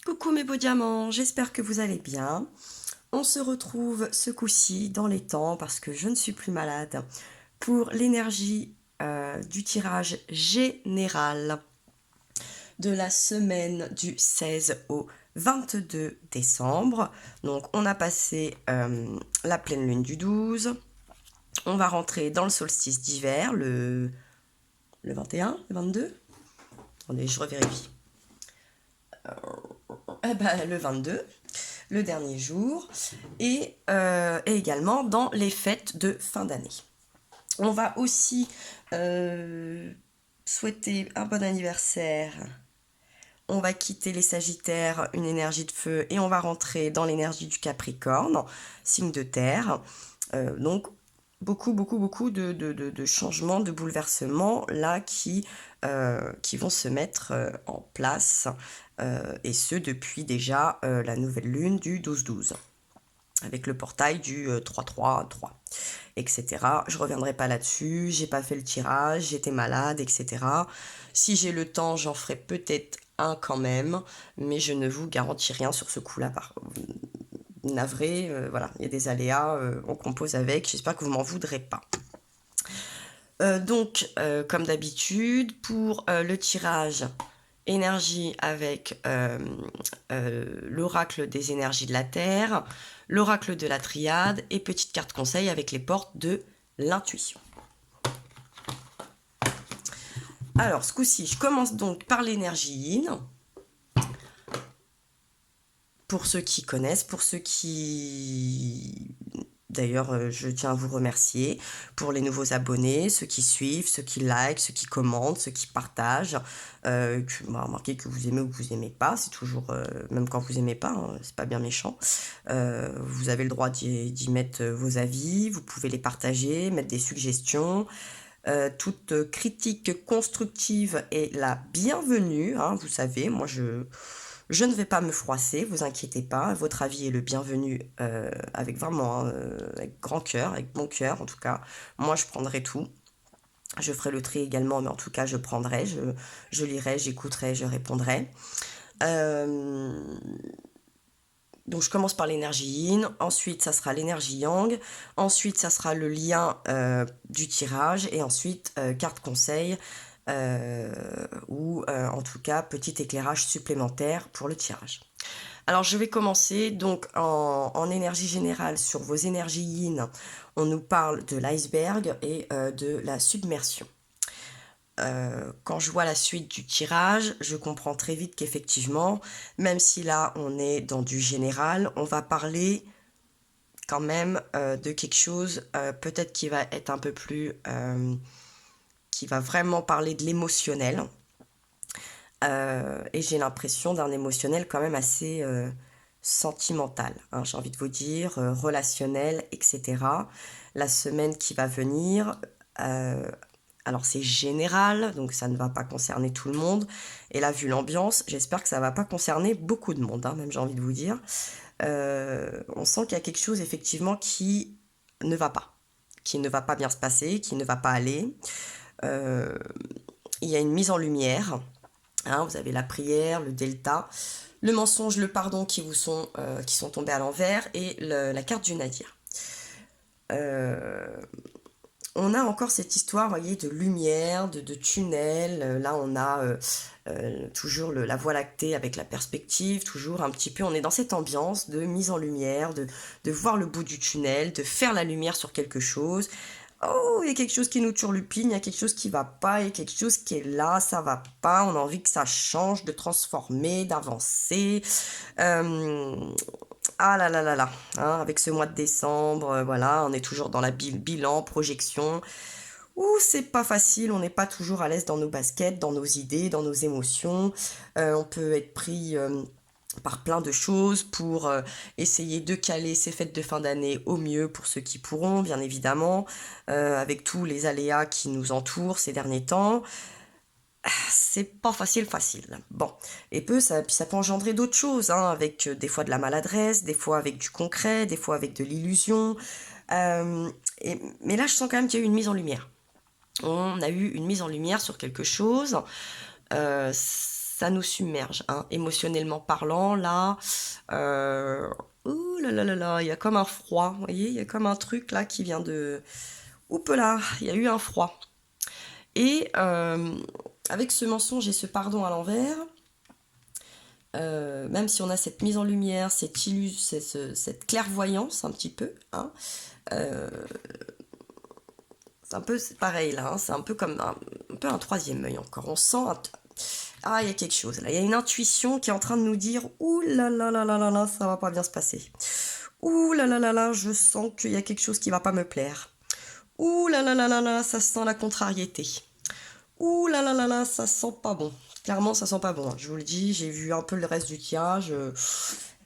Coucou mes beaux diamants, j'espère que vous allez bien. On se retrouve ce coup-ci dans les temps parce que je ne suis plus malade pour l'énergie du tirage général de la semaine du 16 au 22 décembre. Donc on a passé la pleine lune du 12. On va rentrer dans le solstice d'hiver le 21, le 22. Attendez, je revérifie. Le 22. Le dernier jour, et également dans les fêtes de fin d'année. On va aussi souhaiter un bon anniversaire. On va quitter les Sagittaires, une énergie de feu, et on va rentrer dans l'énergie du Capricorne, signe de terre. Donc, beaucoup de changements, de bouleversements là qui vont se mettre en place, et ce depuis déjà la nouvelle lune du 12-12, avec le portail du 3-3-3, etc. Je reviendrai pas là-dessus, j'ai pas fait le tirage, j'étais malade, etc. Si j'ai le temps, j'en ferai peut-être un quand même, mais je ne vous garantis rien sur ce coup-là. Navré, voilà, il y a des aléas, on compose avec, j'espère que vous m'en voudrez pas. Donc, comme d'habitude, pour le tirage énergie avec l'oracle des énergies de la Terre, l'oracle de la Triade et petite carte conseil avec les portes de l'intuition. Alors, ce coup-ci, je commence donc par l'énergie yin. Pour ceux qui connaissent, pour ceux qui... D'ailleurs, je tiens à vous remercier pour les nouveaux abonnés, ceux qui suivent, ceux qui likent, ceux qui commentent, ceux qui partagent. Remarquez que vous aimez ou que vous aimez pas, c'est toujours, même quand vous aimez pas, hein, c'est pas bien méchant. Vous avez le droit d'y mettre vos avis, vous pouvez les partager, mettre des suggestions. Toute critique constructive est la bienvenue, hein, vous savez, moi je ne vais pas me froisser, vous inquiétez pas, votre avis est le bienvenu, avec vraiment, avec grand cœur, avec bon cœur en tout cas. Moi je prendrai tout, je ferai le tri également, mais en tout cas je prendrai, je lirai, j'écouterai, je répondrai. Donc je commence par l'énergie yin, ensuite ça sera l'énergie yang, ensuite ça sera le lien du tirage, et ensuite carte conseil, ou en tout cas petit éclairage supplémentaire pour le tirage. Alors je vais commencer donc en énergie générale sur vos énergies yin. On nous parle de l'iceberg et de la submersion. Quand je vois la suite du tirage, je comprends très vite qu'effectivement, même si là on est dans du général, on va parler quand même de quelque chose peut-être qui va être un peu plus... qui va vraiment parler de l'émotionnel. Et j'ai l'impression d'un émotionnel quand même assez sentimental, hein, j'ai envie de vous dire, relationnel, etc. La semaine qui va venir... alors c'est général, donc ça ne va pas concerner tout le monde. Et là, vu l'ambiance, j'espère que ça ne va pas concerner beaucoup de monde, hein, même j'ai envie de vous dire. On sent qu'il y a quelque chose effectivement qui ne va pas bien se passer, qui ne va pas aller. Il y a une mise en lumière, hein, vous avez la prière, le delta, le mensonge, le pardon qui sont tombés à l'envers, et la carte du nadir. On a encore cette histoire, voyez, de lumière, de tunnel. Là, on a toujours la voie lactée avec la perspective, toujours un petit peu, on est dans cette ambiance de mise en lumière, de voir le bout du tunnel, de faire la lumière sur quelque chose. Oh, il y a quelque chose qui nous turlupine, il y a quelque chose qui va pas, il y a quelque chose qui est là, ça va pas, on a envie que ça change, de transformer, d'avancer. Ah là là là là, hein, avec ce mois de décembre, voilà, on est toujours dans la bilan, projection. Ouh, c'est pas facile, on n'est pas toujours à l'aise dans nos baskets, dans nos idées, dans nos émotions. On peut être pris par plein de choses pour essayer de caler ces fêtes de fin d'année au mieux pour ceux qui pourront, bien évidemment, avec tous les aléas qui nous entourent ces derniers temps. C'est pas facile. Bon, et puis ça peut engendrer d'autres choses, hein, avec des fois de la maladresse, des fois avec du concret, des fois avec de l'illusion. Mais là, je sens quand même qu'il y a eu une mise en lumière. On a eu une mise en lumière sur quelque chose. ça nous submerge, hein, émotionnellement parlant, là. Ouh là là là là, il y a comme un froid, vous voyez, il y a comme un truc là qui vient de... Oups là, il y a eu un froid. Et avec ce mensonge et ce pardon à l'envers, même si on a cette mise en lumière, cette clairvoyance un petit peu, hein, euh, c'est un peu pareil là, hein, c'est un peu comme un peu un troisième œil encore. On sent ah, il y a quelque chose là, il y a une intuition qui est en train de nous dire ouh là là là là là là, ça va pas bien se passer. Ouh là là là là, je sens qu'il y a quelque chose qui va pas me plaire. Ouh là là là là là, ça sent la contrariété. Ouh là là là là, ça sent pas bon. Clairement, ça sent pas bon, hein. Je vous le dis, j'ai vu un peu le reste du tirage.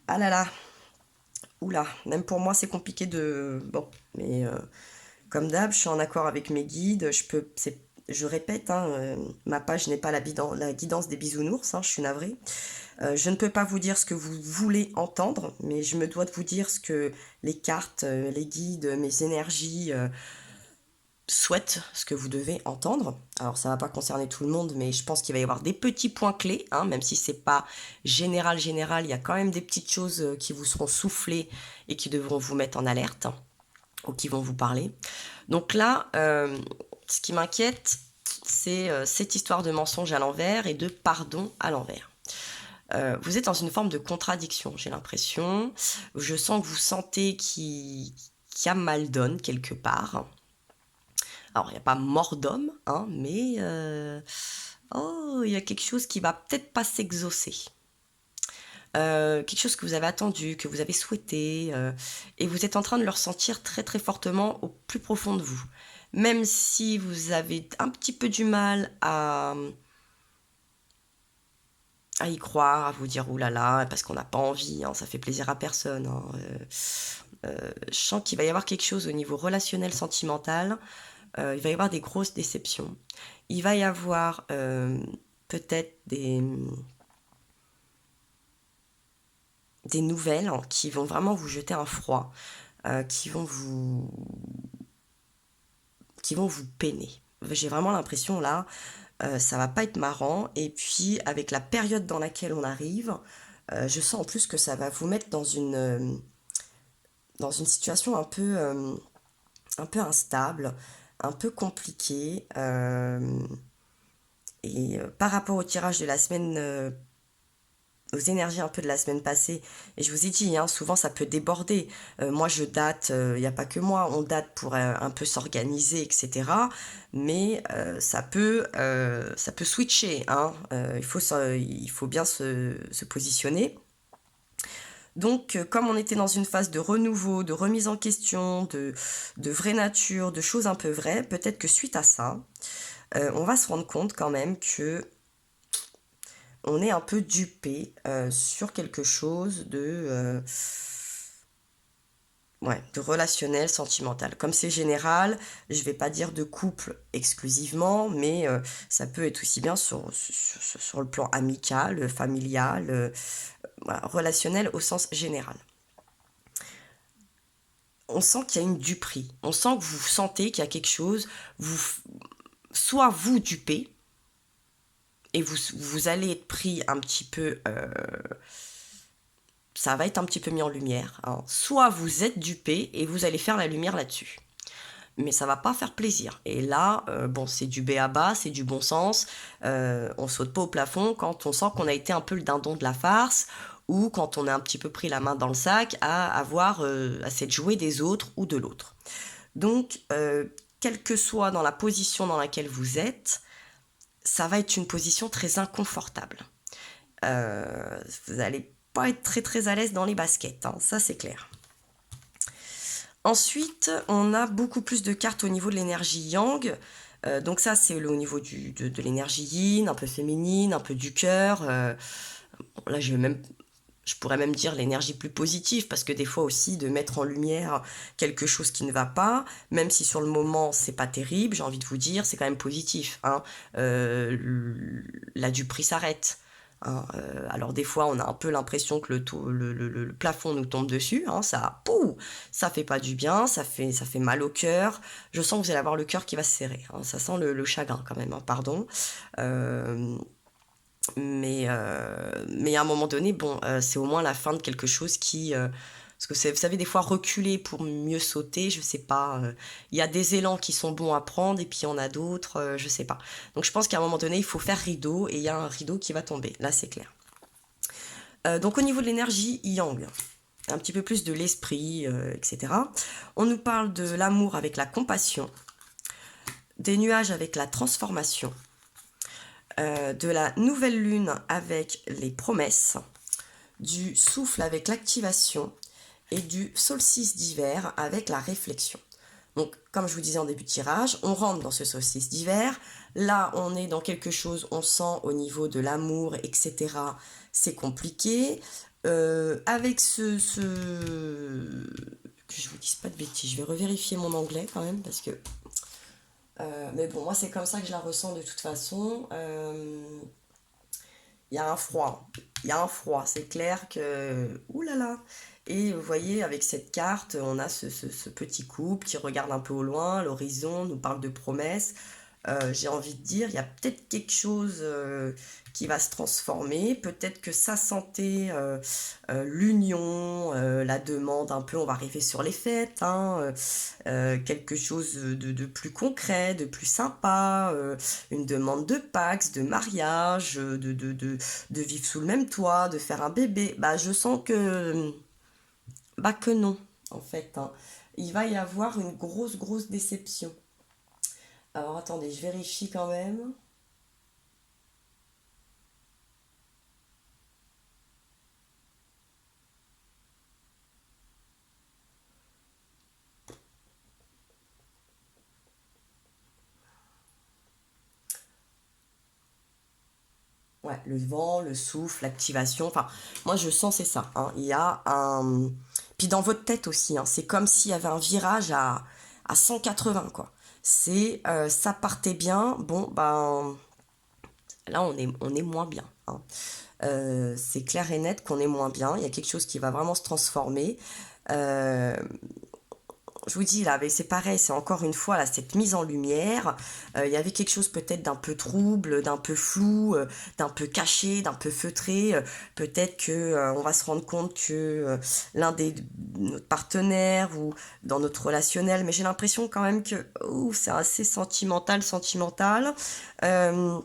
Ah là là, oula, même pour moi, c'est compliqué de... Bon, mais comme d'hab, je suis en accord avec mes guides. Je répète, hein, ma page n'est pas la guidance des bisounours, hein, je suis navrée. Je ne peux pas vous dire ce que vous voulez entendre, mais je me dois de vous dire ce que les cartes, les guides, mes énergies souhaitent, ce que vous devez entendre. Alors ça va pas concerner tout le monde, mais je pense qu'il va y avoir des petits points clés, hein, même si c'est pas général, il y a quand même des petites choses qui vous seront soufflées et qui devront vous mettre en alerte, ou qui vont vous parler. Donc là, ce qui m'inquiète, c'est cette histoire de mensonge à l'envers et de pardon à l'envers. Vous êtes dans une forme de contradiction, j'ai l'impression. Je sens que vous sentez qu'il y a mal donne quelque part. Alors, il n'y a pas mort d'homme, hein, mais il y a quelque chose qui va peut-être pas s'exaucer. Quelque chose que vous avez attendu, que vous avez souhaité, et vous êtes en train de le ressentir très très fortement au plus profond de vous. Même si vous avez un petit peu du mal à y croire, à vous dire oulala, parce qu'on n'a pas envie, hein, ça fait plaisir à personne. Hein, je sens qu'il va y avoir quelque chose au niveau relationnel, sentimental. Il va y avoir des grosses déceptions. Il va y avoir peut-être des nouvelles, hein, qui vont vraiment vous jeter un froid, qui vont vous peiner. J'ai vraiment l'impression là, ça va pas être marrant. Et puis avec la période dans laquelle on arrive, je sens en plus que ça va vous mettre dans une situation un peu instable, un peu compliquée. Et par rapport au tirage de la semaine, aux énergies un peu de la semaine passée, et je vous ai dit, hein, souvent ça peut déborder. Moi je date, il n'y a pas que moi, on date pour un peu s'organiser, etc. Mais ça peut switcher, hein. Il faut bien se positionner. Donc, comme on était dans une phase de renouveau, de remise en question, de vraie nature, de choses un peu vraies, peut-être que suite à ça, on va se rendre compte quand même que on est un peu dupé sur quelque chose de relationnel, sentimental. Comme c'est général, je vais pas dire de couple exclusivement, mais ça peut être aussi bien sur le plan amical, familial, voilà, relationnel au sens général. On sent qu'il y a une duperie. On sent que vous sentez qu'il y a quelque chose, soit vous dupez, et vous allez être pris un petit peu... ça va être un petit peu mis en lumière, hein. Soit vous êtes dupé et vous allez faire la lumière là-dessus. Mais ça va pas faire plaisir. Et là, bon, c'est du b.a.-ba, c'est du bon sens. On saute pas au plafond quand on sent qu'on a été un peu le dindon de la farce, ou quand on a un petit peu pris la main dans le sac à s'être joué des autres ou de l'autre. Donc, quelle que soit dans la position dans laquelle vous êtes, ça va être une position très inconfortable. Vous n'allez pas être très très à l'aise dans les baskets, hein, ça c'est clair. Ensuite, on a beaucoup plus de cartes au niveau de l'énergie yang. Donc ça, c'est au niveau de l'énergie yin, un peu féminine, un peu du cœur. Là, je pourrais même dire l'énergie plus positive, parce que des fois aussi, de mettre en lumière quelque chose qui ne va pas, même si sur le moment, c'est pas terrible, j'ai envie de vous dire, c'est quand même positif, hein. La duperie s'arrête. Hein, alors des fois on a un peu l'impression que le plafond nous tombe dessus, hein, ça fait pas du bien, ça fait mal au cœur. Je sens que vous allez avoir le cœur qui va se serrer, hein, ça sent le chagrin quand même, hein, pardon. Mais à un moment donné, bon, c'est au moins la fin de quelque chose qui, parce que vous savez, des fois, reculer pour mieux sauter, je sais pas, il y a des élans qui sont bons à prendre et puis il y en a d'autres, je sais pas. Donc je pense qu'à un moment donné, il faut faire rideau et il y a un rideau qui va tomber, là c'est clair. Donc au niveau de l'énergie, yang, un petit peu plus de l'esprit, etc. On nous parle de l'amour avec la compassion, des nuages avec la transformation, de la nouvelle lune avec les promesses, du souffle avec l'activation et du solstice d'hiver avec la réflexion. Donc, comme je vous disais en début de tirage, on rentre dans ce solstice d'hiver. Là, on est dans quelque chose, on sent au niveau de l'amour, etc. C'est compliqué. Avec que je vous dise pas de bêtises, je vais revérifier mon anglais quand même parce que. Mais bon, moi, c'est comme ça que je la ressens de toute façon. Il y a un froid. Il y a un froid. C'est clair que. Ouh là là! Et vous voyez, avec cette carte, on a ce petit couple qui regarde un peu au loin, l'horizon, nous parle de promesses. J'ai envie de dire, il y a peut-être quelque chose qui va se transformer. Peut-être que sa santé, l'union, la demande un peu, on va arriver sur les fêtes, hein, quelque chose de plus concret, de plus sympa, une demande de Pax, de mariage, de vivre sous le même toit, de faire un bébé. Bah, je sens que, bah, que non, en fait, hein. Il va y avoir une grosse déception. Alors attendez, je vérifie quand même. Ouais, le vent, le souffle, l'activation. Enfin, moi je sens c'est ça, hein. Il y a un. Puis dans votre tête aussi, hein, c'est comme s'il y avait un virage à 180, quoi. C'est ça partait bien, bon ben là on est moins bien, hein. C'est clair et net qu'on est moins bien. Il y a quelque chose qui va vraiment se transformer. Euh, je vous dis là, c'est pareil, c'est encore une fois là, cette mise en lumière. Il y avait quelque chose peut-être d'un peu trouble, d'un peu flou, d'un peu caché, d'un peu feutré. Peut-être que on va se rendre compte que l'un des notre partenaires ou dans notre relationnel, mais j'ai l'impression quand même que c'est assez sentimental. Euh,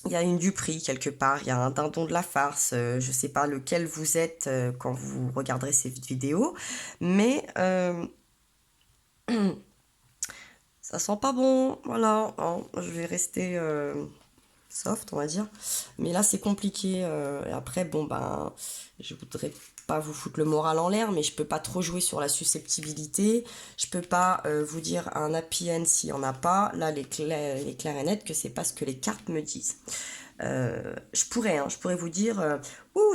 il y a une du prix quelque part, il y a un dindon de la farce, je sais pas lequel vous êtes quand vous regarderez ces vidéos, mais ça sent pas bon, voilà, hein. Je vais rester soft, on va dire. Mais là, c'est compliqué. Et après, bon, ben, je voudrais pas vous foutre le moral en l'air, mais je peux pas trop jouer sur la susceptibilité. Je peux pas vous dire un happy end s'il y en a pas. Là, les clairs et net que c'est pas ce que les cartes me disent. Je pourrais vous dire,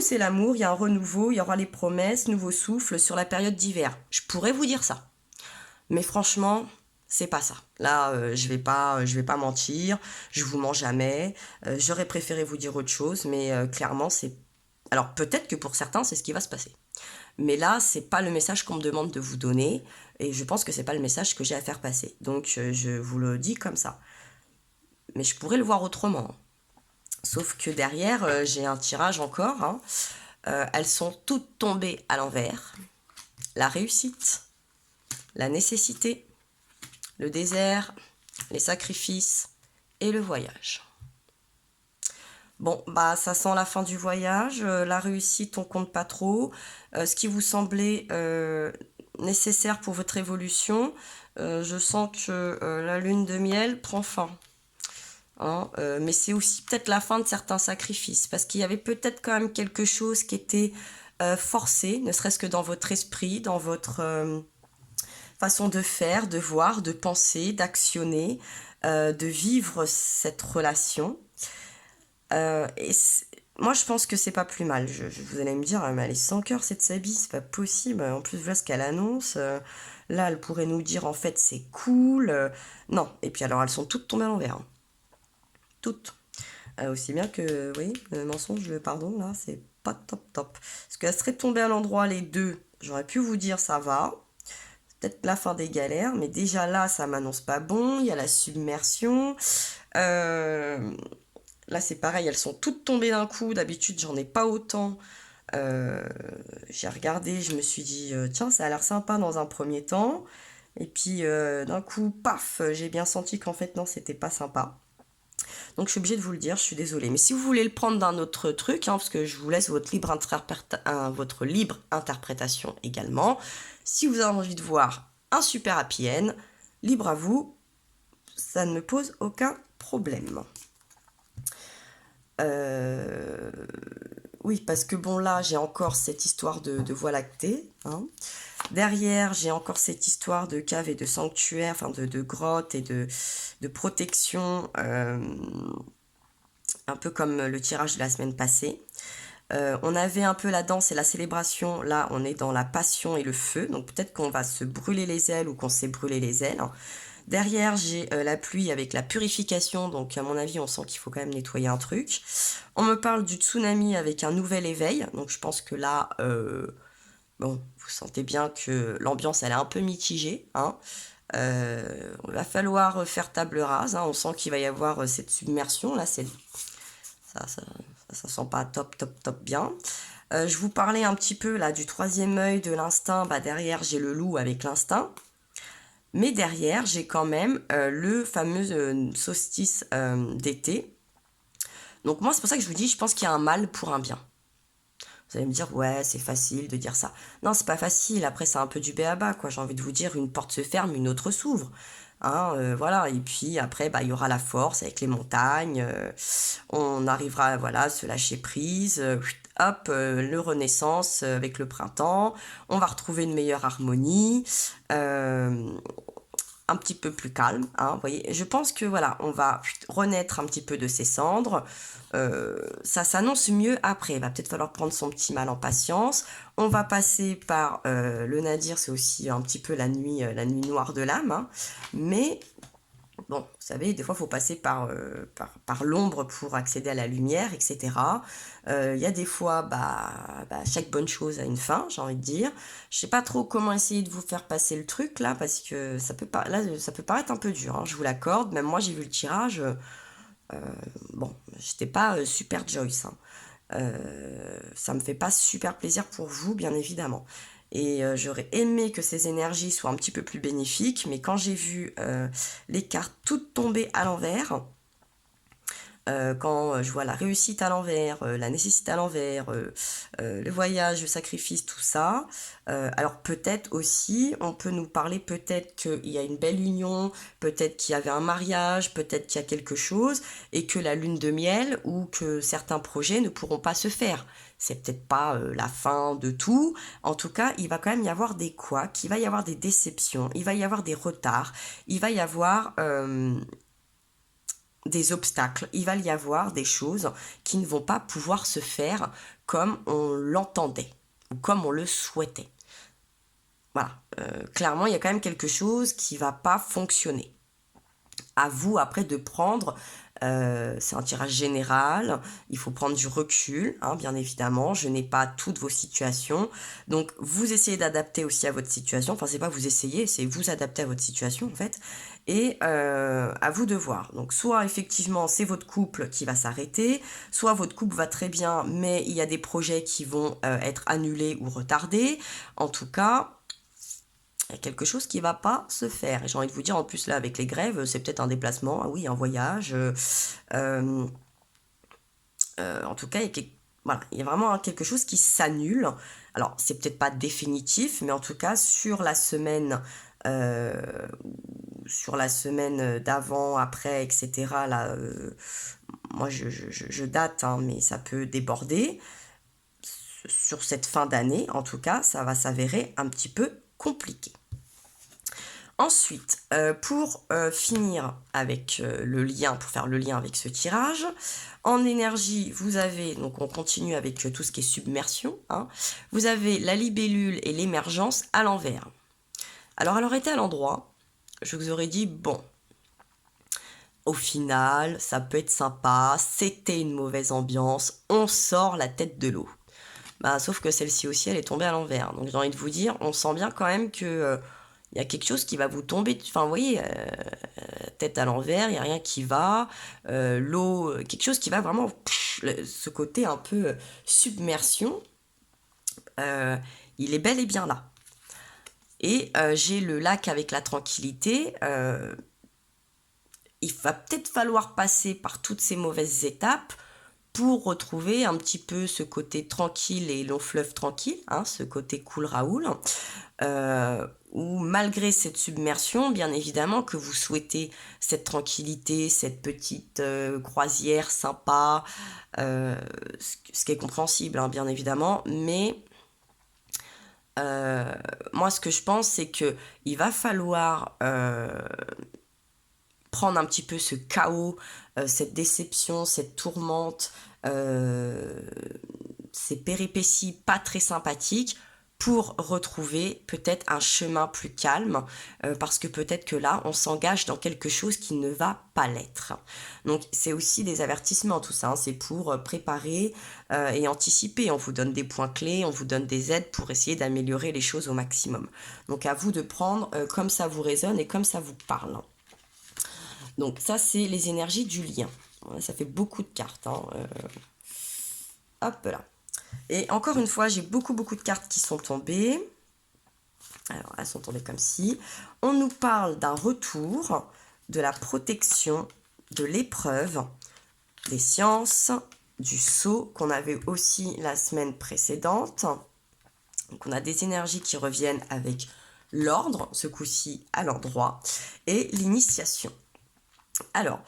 c'est l'amour, il y a un renouveau, il y aura les promesses, nouveau souffle sur la période d'hiver. Je pourrais vous dire ça. Mais franchement, c'est pas ça. Là, je vais pas mentir. Je vous mens jamais. J'aurais préféré vous dire autre chose, mais clairement, c'est. Alors peut-être que pour certains, c'est ce qui va se passer. Mais là, c'est pas le message qu'on me demande de vous donner, et je pense que c'est pas le message que j'ai à faire passer. Donc, je vous le dis comme ça. Mais je pourrais le voir autrement. Sauf que derrière, j'ai un tirage encore, hein. Elles sont toutes tombées à l'envers. La réussite, la nécessité, le désert, les sacrifices et le voyage. Bon, bah ça sent la fin du voyage, la réussite on compte pas trop, ce qui vous semblait nécessaire pour votre évolution, je sens que la lune de miel prend fin. Hein, mais c'est aussi peut-être la fin de certains sacrifices, parce qu'il y avait peut-être quand même quelque chose qui était forcé, ne serait-ce que dans votre esprit, dans votre façon de faire, de voir, de penser, d'actionner, de vivre cette relation. Moi, je pense que c'est pas plus mal. Vous allez me dire, ah, mais elle est sans cœur cette Sabi, c'est pas possible. En plus, voilà ce qu'elle annonce. Là, elle pourrait nous dire, en fait, c'est cool. Non. Et puis, alors, elles sont toutes tombées à l'envers, hein. Toutes. Aussi bien que, oui, le mensonge, pardon, là, c'est pas top. Parce qu'elles seraient tombées à l'endroit, les deux. J'aurais pu vous dire, ça va. Peut-être la fin des galères, mais déjà là, ça m'annonce pas bon. Il y a la submersion. Euh, Là, c'est pareil, elles sont toutes tombées d'un coup. D'habitude, j'en ai pas autant. J'ai regardé, je me suis dit, tiens, ça a l'air sympa dans un premier temps. Et puis, d'un coup, paf, j'ai bien senti qu'en fait, non, c'était pas sympa. Donc, je suis obligée de vous le dire, je suis désolée. Mais si vous voulez le prendre d'un autre truc, hein, parce que je vous laisse votre libre interprétation également. Si vous avez envie de voir un super happy end, libre à vous, ça ne me pose aucun problème. Oui, parce que bon, là, j'ai encore cette histoire de Voie lactée. Hein. Derrière, j'ai encore cette histoire de cave et de sanctuaire, enfin de grotte et de protection, un peu comme le tirage de la semaine passée. On avait un peu la danse et la célébration. Là, on est dans la passion et le feu. Donc peut-être qu'on va se brûler les ailes ou qu'on s'est brûlé les ailes. Derrière, j'ai la pluie avec la purification. Donc à mon avis, on sent qu'il faut quand même nettoyer un truc. On me parle du tsunami avec un nouvel éveil. Donc je pense que là, bon, vous sentez bien que l'ambiance, elle est un peu mitigée. Hein. Il va falloir faire table rase. Hein. On sent qu'il va y avoir cette submersion. Là, ça sent pas top, top, top bien. Je vous parlais un petit peu là du troisième œil de l'instinct. Bah, derrière, j'ai le loup avec l'instinct. Mais derrière, j'ai quand même le fameux solstice d'été. Donc moi, c'est pour ça que je vous dis, je pense qu'il y a un mal pour un bien. Vous allez me dire, ouais, c'est facile de dire ça. Non, c'est pas facile. Après, c'est un peu du b.a.-ba, quoi. J'ai envie de vous dire, une porte se ferme, une autre s'ouvre. Hein, voilà. Et puis après, bah, il y aura la force avec les montagnes. On arrivera, voilà, à se lâcher prise. Hop, le renaissance avec le printemps. On va retrouver une meilleure harmonie. Un petit peu plus calme, hein, vous voyez. Je pense que voilà, on va renaître un petit peu de ses cendres. Ça s'annonce mieux après. Il va peut-être falloir prendre son petit mal en patience. On va passer par le nadir, c'est aussi un petit peu la nuit noire de l'âme. Hein. Mais bon, vous savez, des fois, il faut passer par l'ombre pour accéder à la lumière, etc. Il y a des fois, chaque bonne chose a une fin, j'ai envie de dire. Je sais pas trop comment essayer de vous faire passer le truc, là, parce que ça peut paraître un peu dur, hein, je vous l'accorde. Même moi, j'ai vu le tirage. Bon, j'étais pas super Joyce. Hein. Ça me fait pas super plaisir pour vous, bien évidemment. Et j'aurais aimé que ces énergies soient un petit peu plus bénéfiques, mais quand j'ai vu les cartes toutes tomber à l'envers, quand je vois la réussite à l'envers, la nécessité à l'envers, le voyage, le sacrifice, tout ça. Alors peut-être aussi, on peut nous parler peut-être qu'il y a une belle union, peut-être qu'il y avait un mariage, peut-être qu'il y a quelque chose, et que la lune de miel ou que certains projets ne pourront pas se faire. C'est peut-être pas la fin de tout. En tout cas, il va quand même y avoir des couacs, il va y avoir des déceptions, il va y avoir des retards, il va y avoir des obstacles, il va y avoir des choses qui ne vont pas pouvoir se faire comme on l'entendait ou comme on le souhaitait. Voilà, clairement, il y a quand même quelque chose qui ne va pas fonctionner. À vous après de prendre, c'est un tirage général, il faut prendre du recul, hein, bien évidemment, je n'ai pas toutes vos situations, donc vous essayez d'adapter aussi à votre situation, enfin c'est pas vous essayez, c'est vous adapter à votre situation en fait, et à vous de voir. Donc soit effectivement c'est votre couple qui va s'arrêter, soit votre couple va très bien, mais il y a des projets qui vont être annulés ou retardés, en tout cas il y a quelque chose qui va pas se faire. Et j'ai envie de vous dire, en plus là, avec les grèves, c'est peut-être un déplacement, ah oui, un voyage. En tout cas, voilà, il y a vraiment quelque chose qui s'annule. Alors, c'est peut-être pas définitif, mais en tout cas, euh, sur la semaine d'avant, après, etc., là, moi, je date, hein, mais ça peut déborder. Sur cette fin d'année, en tout cas, ça va s'avérer un petit peu compliqué. Ensuite, pour finir avec le lien, pour faire le lien avec ce tirage, en énergie, vous avez, donc on continue avec tout ce qui est submersion, hein, vous avez la libellule et l'émergence à l'envers. Alors elle aurait été à l'endroit, je vous aurais dit, bon, au final, ça peut être sympa, c'était une mauvaise ambiance, on sort la tête de l'eau. Bah, sauf que celle-ci aussi, elle est tombée à l'envers. Donc j'ai envie de vous dire, on sent bien quand même que Il y a quelque chose qui va vous tomber, enfin vous voyez, tête à l'envers, il n'y a rien qui va, l'eau, quelque chose qui va vraiment, ce côté un peu submersion, euh, il est bel et bien là. Et j'ai le lac avec la tranquillité, il va peut-être falloir passer par toutes ces mauvaises étapes pour retrouver un petit peu ce côté tranquille et long fleuve tranquille, hein, ce côté cool Raoul, où malgré cette submersion, bien évidemment que vous souhaitez cette tranquillité, cette petite croisière sympa, ce qui est compréhensible, hein, bien évidemment, mais moi ce que je pense c'est que il va falloir prendre un petit peu ce chaos, cette déception, cette tourmente, euh, ces péripéties pas très sympathiques pour retrouver peut-être un chemin plus calme, parce que peut-être que là, on s'engage dans quelque chose qui ne va pas l'être. Donc c'est aussi des avertissements, tout ça, hein, c'est pour préparer et anticiper. On vous donne des points clés, on vous donne des aides pour essayer d'améliorer les choses au maximum. Donc à vous de prendre comme ça vous résonne et comme ça vous parle. Donc ça, c'est les énergies du lien. Ça fait beaucoup de cartes. Hein. Hop là. Et encore une fois, j'ai beaucoup de cartes qui sont tombées. Alors, elles sont tombées comme ci. On nous parle d'un retour, de la protection, de l'épreuve, des sciences, du saut qu'on avait aussi la semaine précédente. Donc on a des énergies qui reviennent avec l'ordre, ce coup-ci à l'endroit, et l'initiation. Alors,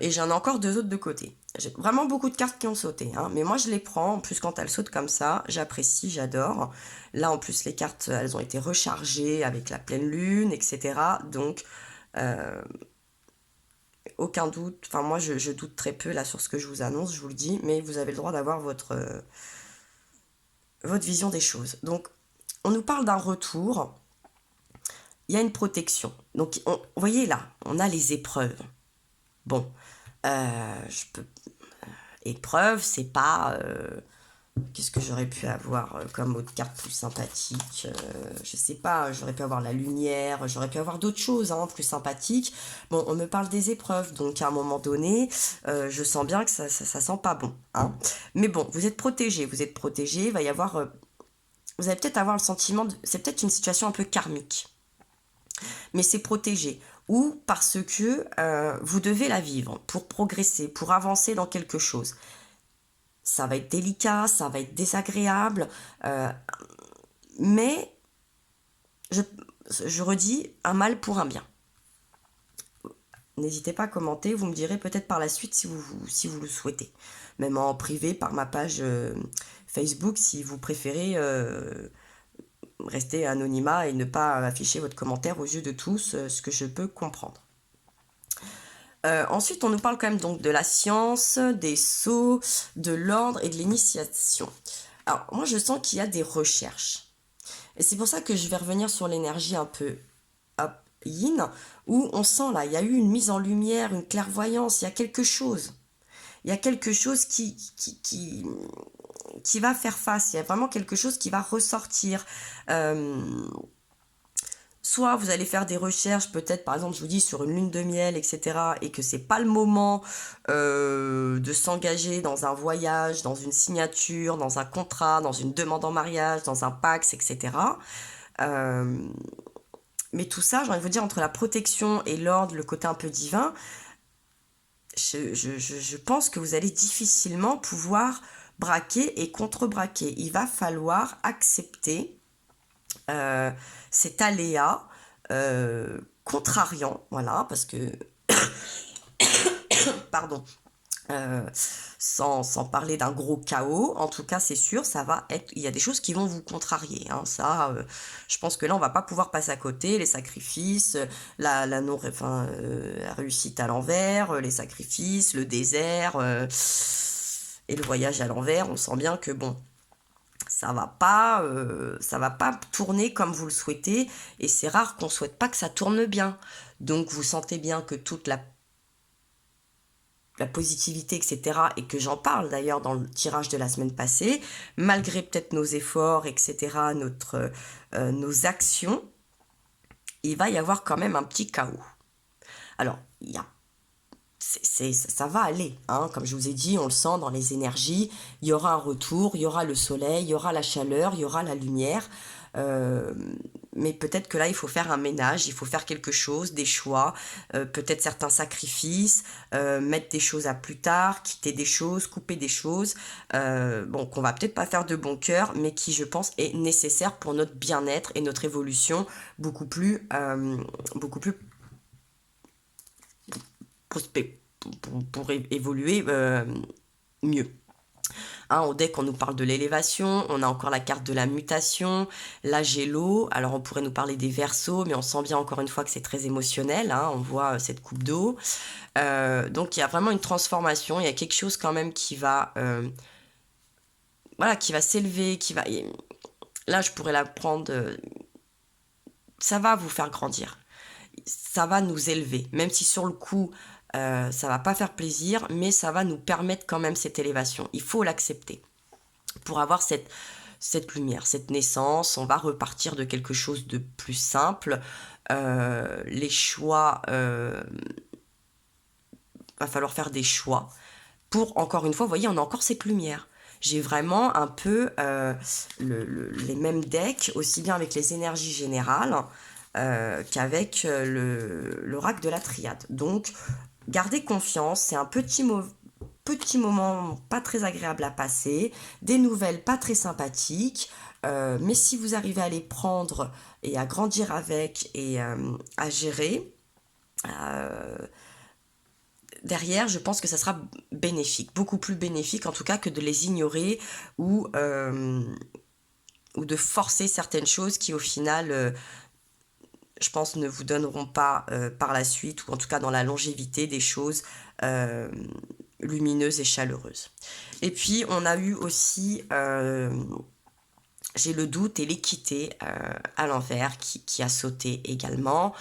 et j'en ai encore deux autres de côté. J'ai vraiment beaucoup de cartes qui ont sauté, hein, mais moi je les prends, en plus quand elles sautent comme ça, j'apprécie, j'adore. Là en plus les cartes, elles ont été rechargées avec la pleine lune, etc. Donc, aucun doute, enfin moi je doute très peu là sur ce que je vous annonce, je vous le dis, mais vous avez le droit d'avoir votre vision des choses. Donc, on nous parle d'un retour, il y a une protection. Donc, vous voyez là, on a les épreuves. Bon, épreuve, c'est pas. Qu'est-ce que j'aurais pu avoir comme autre carte plus sympathique, je sais pas, j'aurais pu avoir la lumière, j'aurais pu avoir d'autres choses hein, plus sympathiques. Bon, on me parle des épreuves, donc à un moment donné, je sens bien que ça sent pas bon. Hein. Mais bon, vous êtes protégé, il va y avoir. Vous allez peut-être avoir le sentiment, c'est peut-être une situation un peu karmique, mais c'est protégé. Ou parce que vous devez la vivre pour progresser, pour avancer dans quelque chose. Ça va être délicat, ça va être désagréable, mais je redis, un mal pour un bien. N'hésitez pas à commenter, vous me direz peut-être par la suite si vous le souhaitez. Même en privé par ma page Facebook si vous préférez rester anonymat et ne pas afficher votre commentaire aux yeux de tous, ce que je peux comprendre. Ensuite, on nous parle quand même donc de la science, des sceaux, de l'ordre et de l'initiation. Alors, moi, je sens qu'il y a des recherches. Et c'est pour ça que je vais revenir sur l'énergie un peu hop, yin, où on sent là, il y a eu une mise en lumière, une clairvoyance, il y a quelque chose. Il y a quelque chose qui va faire face, il y a vraiment quelque chose qui va ressortir. Soit vous allez faire des recherches, peut-être par exemple je vous dis sur une lune de miel, etc. et que c'est pas le moment de s'engager dans un voyage, dans une signature, dans un contrat, dans une demande en mariage, dans un Pacs, etc. Mais tout ça, j'ai envie de vous dire, entre la protection et l'ordre, le côté un peu divin, je pense que vous allez difficilement pouvoir braquer et contre-braquer. Il va falloir accepter cet aléa contrariant, voilà, parce que, pardon, sans parler d'un gros chaos, en tout cas c'est sûr, ça va être, il y a des choses qui vont vous contrarier, hein, ça, je pense que là on va pas pouvoir passer à côté, les sacrifices, la non, enfin, la réussite à l'envers, les sacrifices, le désert et le voyage à l'envers, on sent bien que bon, ça va pas tourner comme vous le souhaitez, et c'est rare qu'on souhaite pas que ça tourne bien. Donc vous sentez bien que toute la positivité, etc., et que j'en parle d'ailleurs dans le tirage de la semaine passée, malgré peut-être nos efforts, etc., nos actions, il va y avoir quand même un petit chaos. Alors, ça va aller, hein. Comme je vous ai dit, on le sent dans les énergies, il y aura un retour, il y aura le soleil, il y aura la chaleur, il y aura la lumière, euh, mais peut-être que là, il faut faire un ménage, il faut faire quelque chose, des choix, peut-être certains sacrifices, mettre des choses à plus tard, quitter des choses, couper des choses, bon, qu'on va peut-être pas faire de bon cœur, mais qui, je pense, est nécessaire pour notre bien-être et notre évolution beaucoup plus pour évoluer mieux. Hein, au deck, on nous parle de l'élévation, on a encore la carte de la mutation, là j'ai l'eau, alors on pourrait nous parler des versos, mais on sent bien encore une fois que c'est très émotionnel, hein, on voit cette coupe d'eau. Donc il y a vraiment une transformation, il y a quelque chose quand même voilà, qui va s'élever, là je pourrais la prendre, ça va vous faire grandir, ça va nous élever, même si sur le coup, ça va pas faire plaisir, mais ça va nous permettre quand même cette élévation. Il faut l'accepter pour avoir cette lumière, cette naissance. On va repartir de quelque chose de plus simple. Les choix, va falloir faire des choix pour, encore une fois, vous voyez, on a encore cette lumière. J'ai vraiment un peu les mêmes decks, aussi bien avec les énergies générales qu'avec l'oracle de la triade. Donc, gardez confiance, c'est un petit moment pas très agréable à passer, des nouvelles pas très sympathiques, mais si vous arrivez à les prendre et à grandir avec et à gérer, euh, derrière, je pense que ça sera bénéfique, beaucoup plus bénéfique en tout cas que de les ignorer ou de forcer certaines choses qui au final, je pense, ne vous donneront pas par la suite, ou en tout cas dans la longévité, des choses euh, lumineuses et chaleureuses. Et puis on a eu aussi, j'ai le doute et l'équité à l'envers qui a sauté également.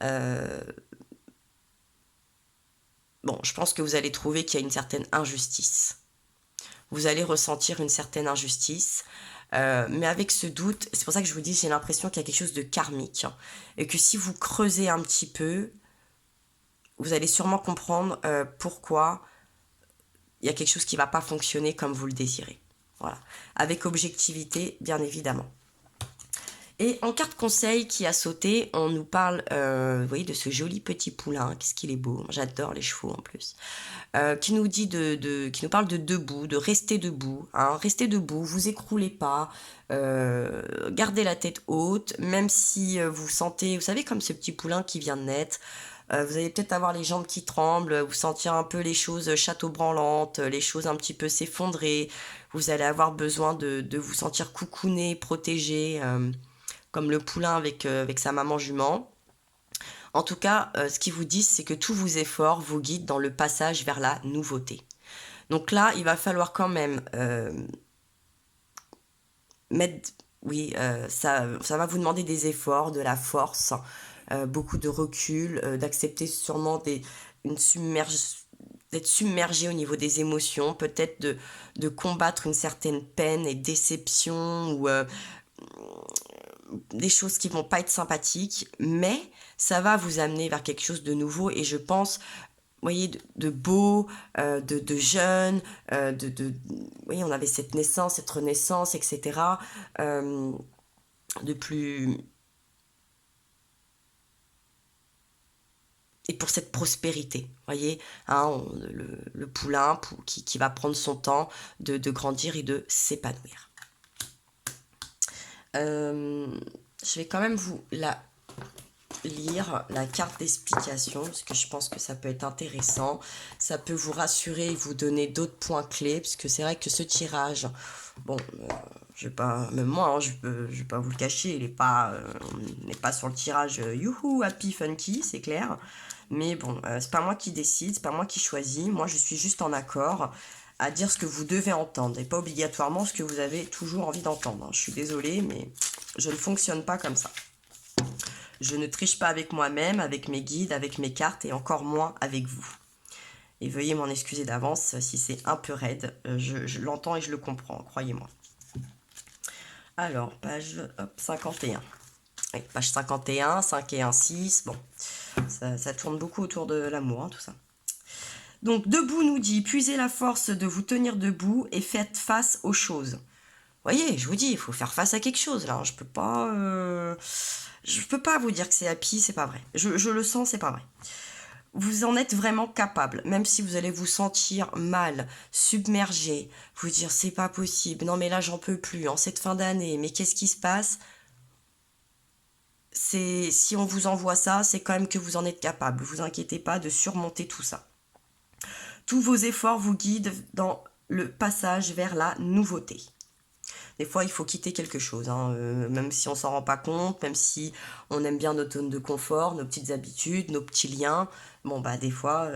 Euh, bon, je pense que vous allez trouver qu'il y a une certaine injustice. Vous allez ressentir une certaine injustice. Mais avec ce doute, c'est pour ça que je vous dis, j'ai l'impression qu'il y a quelque chose de karmique. Et que si vous creusez un petit peu, vous allez sûrement comprendre pourquoi il y a quelque chose qui ne va pas fonctionner comme vous le désirez. Voilà. Avec objectivité, bien évidemment. Et en carte conseil qui a sauté, on nous parle, vous voyez, de ce joli petit poulain. Qu'est-ce qu'il est beau. J'adore les chevaux en plus. Qui nous dit qui nous parle de debout, de rester debout. Hein. Restez debout, vous écroulez pas. Gardez la tête haute, même si vous sentez, vous savez, comme ce petit poulain qui vient de naître. Vous allez peut-être avoir les jambes qui tremblent, vous sentir un peu les choses château-branlantes, les choses un petit peu s'effondrer. Vous allez avoir besoin de vous sentir coucouné, protégé, comme le poulain avec sa maman jument. En tout cas, ce qu'ils vous disent, c'est que tous vos efforts vous guident dans le passage vers la nouveauté. Donc là, il va falloir quand même mettre... Oui, ça va vous demander des efforts, de la force, beaucoup de recul, d'accepter sûrement d'être submergé au niveau des émotions, peut-être de combattre une certaine peine et déception ou des choses qui vont pas être sympathiques, mais ça va vous amener vers quelque chose de nouveau et je pense, vous voyez, de beau, de jeune, oui, on avait cette naissance, cette renaissance, etc. euh, de plus... Et pour cette prospérité, voyez, hein, le poulain qui va prendre son temps de grandir et de s'épanouir. Je vais quand même vous lire la carte d'explication parce que je pense que ça peut être intéressant, ça peut vous rassurer et vous donner d'autres points clés parce que c'est vrai que ce tirage, bon, je vais pas, même moi, hein, je vais pas vous le cacher, on n'est pas sur le tirage youhou happy funky, c'est clair, mais bon, c'est pas moi qui décide, c'est pas moi qui choisis, moi je suis juste en accord à dire ce que vous devez entendre et pas obligatoirement ce que vous avez toujours envie d'entendre, hein. Je suis désolée, mais je ne fonctionne pas comme ça. Je ne triche pas avec moi-même, avec mes guides, avec mes cartes et encore moins avec vous. Et veuillez m'en excuser d'avance si c'est un peu raide. Je l'entends et je le comprends, croyez-moi. Alors, page 51. Ouais, page 51, 5 et 1, 6. Bon, ça tourne beaucoup autour de l'amour, hein, tout ça. Donc, debout nous dit, puisez la force de vous tenir debout et faites face aux choses. Vous voyez, je vous dis, il faut faire face à quelque chose, là. Je peux pas vous dire que c'est happy, c'est pas vrai. Je le sens, c'est pas vrai. Vous en êtes vraiment capable, même si vous allez vous sentir mal, submergé, vous dire c'est pas possible, non mais là j'en peux plus, en cette fin d'année, mais qu'est-ce qui se passe? Si on vous envoie ça, c'est quand même que vous en êtes capable. Vous inquiétez pas de surmonter tout ça. Tous vos efforts vous guident dans le passage vers la nouveauté. Des fois, il faut quitter quelque chose, hein, même si on s'en rend pas compte, même si on aime bien notre zone de confort, nos petites habitudes, nos petits liens. Bon, bah, des fois,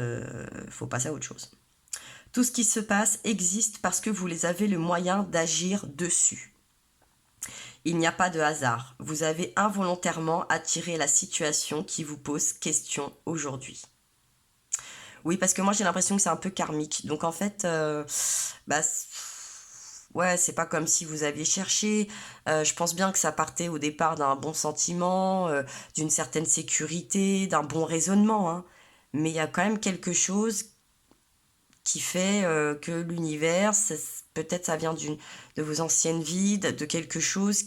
faut passer à autre chose. Tout ce qui se passe existe parce que vous les avez le moyen d'agir dessus. Il n'y a pas de hasard. Vous avez involontairement attiré la situation qui vous pose question aujourd'hui. Oui, parce que moi j'ai l'impression que c'est un peu karmique. Donc en fait, bah, ouais, c'est pas comme si vous aviez cherché. Je pense bien que ça partait au départ d'un bon sentiment, d'une certaine sécurité, d'un bon raisonnement, hein. Mais il y a quand même quelque chose qui fait que l'univers, peut-être ça vient de vos anciennes vies, de quelque chose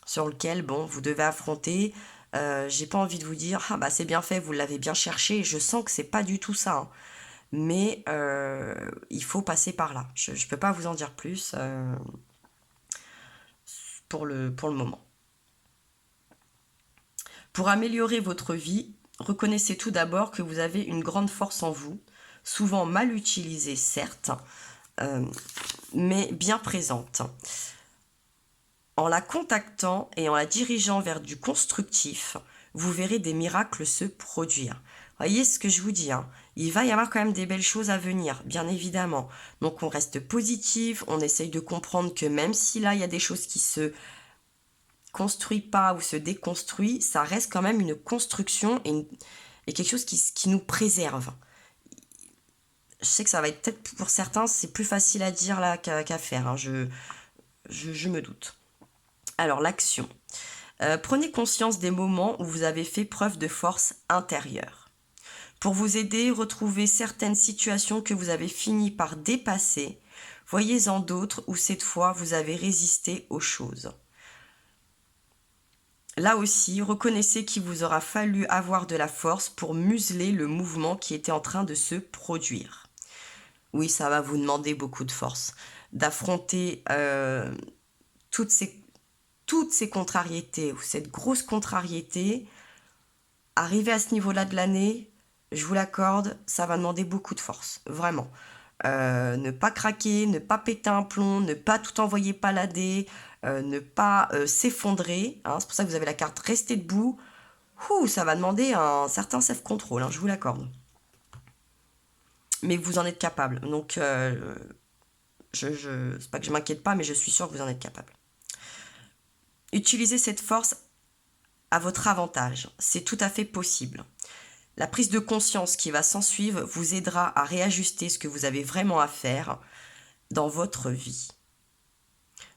sur lequel, bon, vous devez affronter. J'ai pas envie de vous dire, ah bah c'est bien fait, vous l'avez bien cherché. Je sens que c'est pas du tout ça, hein. Mais il faut passer par là. Je peux pas vous en dire plus pour le moment. Pour améliorer votre vie, reconnaissez tout d'abord que vous avez une grande force en vous, souvent mal utilisée certes, mais bien présente. En la contactant et en la dirigeant vers du constructif, vous verrez des miracles se produire. Voyez ce que je vous dis, hein. Il va y avoir quand même des belles choses à venir, bien évidemment. Donc on reste positif, on essaye de comprendre que même si là il y a des choses qui se construisent pas ou se déconstruisent, ça reste quand même une construction et quelque chose qui nous préserve. Je sais que ça va être peut-être pour certains, c'est plus facile à dire là qu'à faire, hein. Je me doute. Alors l'action. Prenez conscience des moments où vous avez fait preuve de force intérieure. Pour vous aider, retrouvez certaines situations que vous avez fini par dépasser. Voyez-en d'autres où cette fois vous avez résisté aux choses. Là aussi, reconnaissez qu'il vous aura fallu avoir de la force pour museler le mouvement qui était en train de se produire. Oui, ça va vous demander beaucoup de force, d'affronter toutes ces contrariétés ou cette grosse contrariété. Arriver à ce niveau-là de l'année, je vous l'accorde, ça va demander beaucoup de force, vraiment. Ne pas craquer, ne pas péter un plomb, ne pas tout envoyer palader, ne pas s'effondrer, hein. C'est pour ça que vous avez la carte rester debout. Ça va demander un certain self-control, hein, je vous l'accorde. Mais vous en êtes capable. Donc, c'est pas que je m'inquiète pas, mais je suis sûre que vous en êtes capable. Utilisez cette force à votre avantage. C'est tout à fait possible. La prise de conscience qui va s'ensuivre vous aidera à réajuster ce que vous avez vraiment à faire dans votre vie.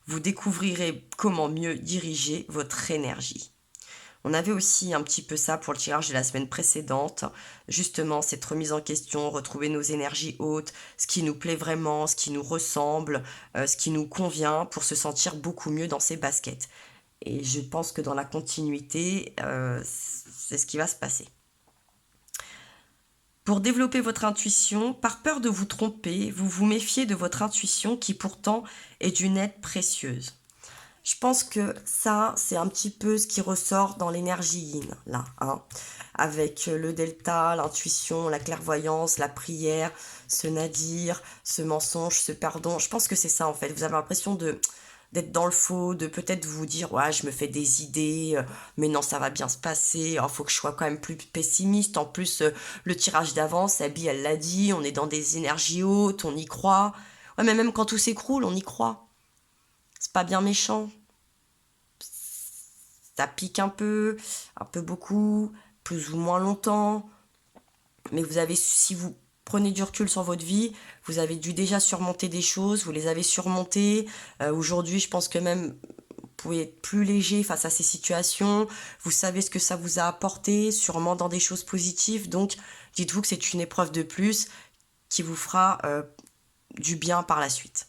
Vous découvrirez comment mieux diriger votre énergie. On avait aussi un petit peu ça pour le tirage de la semaine précédente, justement cette remise en question, retrouver nos énergies hautes, ce qui nous plaît vraiment, ce qui nous ressemble, ce qui nous convient pour se sentir beaucoup mieux dans ses baskets. Et je pense que dans la continuité, c'est ce qui va se passer. Pour développer votre intuition, par peur de vous tromper, vous vous méfiez de votre intuition qui pourtant est d'une aide précieuse. Je pense que ça, c'est un petit peu ce qui ressort dans l'énergie yin, là, hein, avec le delta, l'intuition, la clairvoyance, la prière, ce nadir, ce mensonge, ce pardon. Je pense que c'est ça, en fait. Vous avez l'impression d'être dans le faux, de peut-être vous dire, ouais, je me fais des idées, mais non, ça va bien se passer, faut que je sois quand même plus pessimiste. En plus, le tirage d'avance, Abby, elle l'a dit, on est dans des énergies hautes, on y croit. Ouais, mais même quand tout s'écroule, on y croit. C'est pas bien méchant. Ça pique un peu beaucoup, plus ou moins longtemps. Mais si vous prenez du recul sur votre vie, vous avez dû déjà surmonter des choses, vous les avez surmontées. Aujourd'hui, je pense que même pouvez être plus léger face à ces situations, vous savez ce que ça vous a apporté, sûrement dans des choses positives, donc dites-vous que c'est une épreuve de plus qui vous fera du bien par la suite.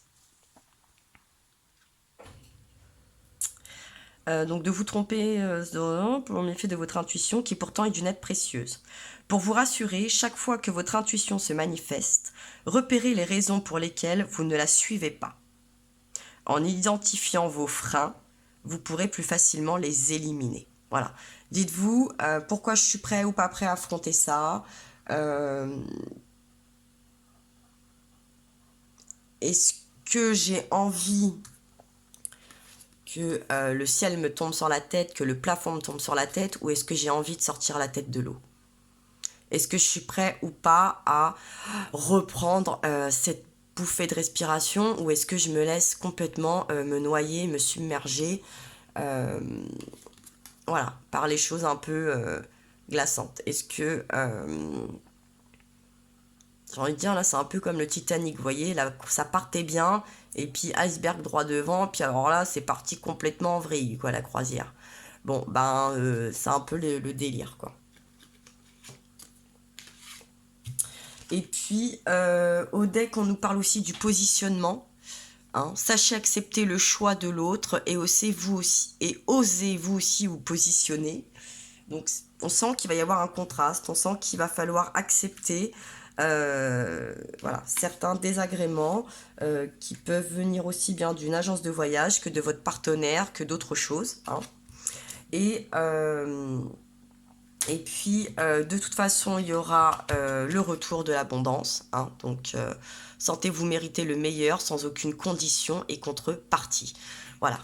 Donc de vous tromper pour le méfait de votre intuition qui pourtant est d'une aide précieuse. Pour vous rassurer, chaque fois que votre intuition se manifeste, repérez les raisons pour lesquelles vous ne la suivez pas. En identifiant vos freins, vous pourrez plus facilement les éliminer. Voilà. Dites-vous pourquoi je suis prêt ou pas prêt à affronter ça. Est-ce que j'ai envie que le ciel me tombe sur la tête, que le plafond me tombe sur la tête, ou est-ce que j'ai envie de sortir la tête de l'eau? Est-ce que je suis prêt ou pas à reprendre cette bouffée de respiration, ou est-ce que je me laisse complètement me noyer, me submerger voilà, par les choses un peu glaçantes? Est-ce que... j'ai envie de dire, là, c'est un peu comme le Titanic, vous voyez, là, ça partait bien, et puis iceberg droit devant, puis alors là, c'est parti complètement en vrille, quoi, la croisière. Bon, ben, c'est un peu le délire, quoi. Et puis, au deck, on nous parle aussi du positionnement. Hein. Sachez accepter le choix de l'autre et osez vous aussi vous positionner. Donc, on sent qu'il va y avoir un contraste, on sent qu'il va falloir accepter voilà, certains désagréments qui peuvent venir aussi bien d'une agence de voyage que de votre partenaire, que d'autres choses. Hein. Et puis, de toute façon, il y aura le retour de l'abondance. Hein, donc, sentez-vous mériter le meilleur sans aucune condition et contrepartie. Voilà.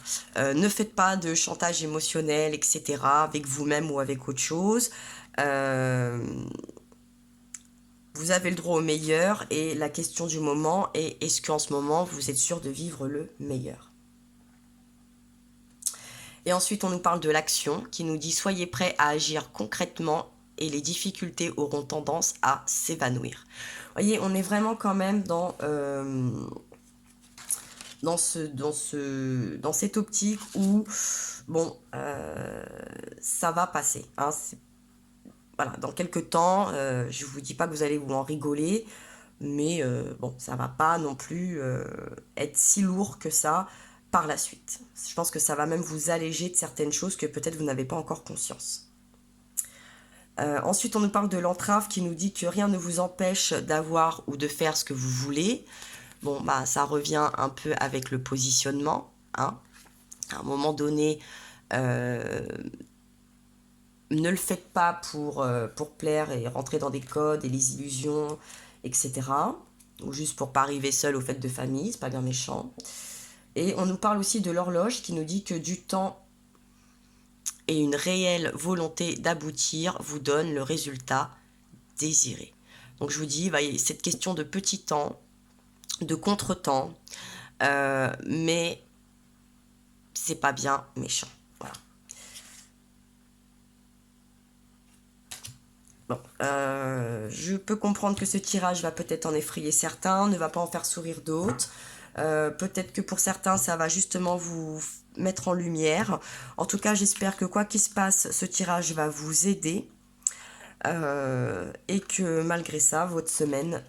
Ne faites pas de chantage émotionnel, etc. avec vous-même ou avec autre chose. Vous avez le droit au meilleur et la question du moment est est-ce qu'en ce moment, vous êtes sûr de vivre le meilleur? Et ensuite, on nous parle de l'action qui nous dit soyez prêts à agir concrètement et les difficultés auront tendance à s'évanouir. Vous voyez, on est vraiment quand même dans cette optique où, bon, ça va passer. Hein, voilà, dans quelques temps, je ne vous dis pas que vous allez vous en rigoler, mais bon, ça va pas non plus être si lourd que ça par la suite. Je pense que ça va même vous alléger de certaines choses que peut-être vous n'avez pas encore conscience. Ensuite, on nous parle de l'entrave qui nous dit que rien ne vous empêche d'avoir ou de faire ce que vous voulez. Bon, bah, ça revient un peu avec le positionnement. Hein. À un moment donné, ne le faites pas pour plaire et rentrer dans des codes et les illusions, etc. Ou juste pour pas arriver seul aux fêtes de famille, c'est pas bien méchant. Et on nous parle aussi de l'horloge qui nous dit que du temps et une réelle volonté d'aboutir vous donnent le résultat désiré. Donc je vous dis, cette question de petit temps, de contre-temps, mais c'est pas bien méchant. Voilà. Bon, je peux comprendre que ce tirage va peut-être en effrayer certains, ne va pas en faire sourire d'autres. Peut-être que pour certains, ça va justement vous mettre en lumière. En tout cas, j'espère que quoi qu'il se passe, ce tirage va vous aider. Et que malgré ça, votre semaine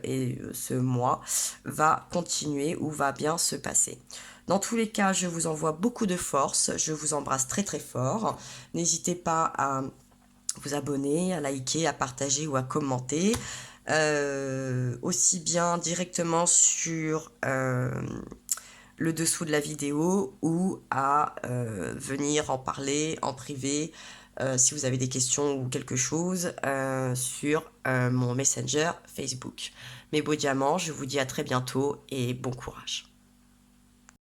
et ce mois va continuer ou va bien se passer. Dans tous les cas, je vous envoie beaucoup de force. Je vous embrasse très très fort. N'hésitez pas à vous abonner, à liker, à partager ou à commenter. Aussi bien directement sur le dessous de la vidéo ou à venir en parler en privé si vous avez des questions ou quelque chose sur mon Messenger Facebook. Mes beaux diamants, je vous dis à très bientôt et bon courage.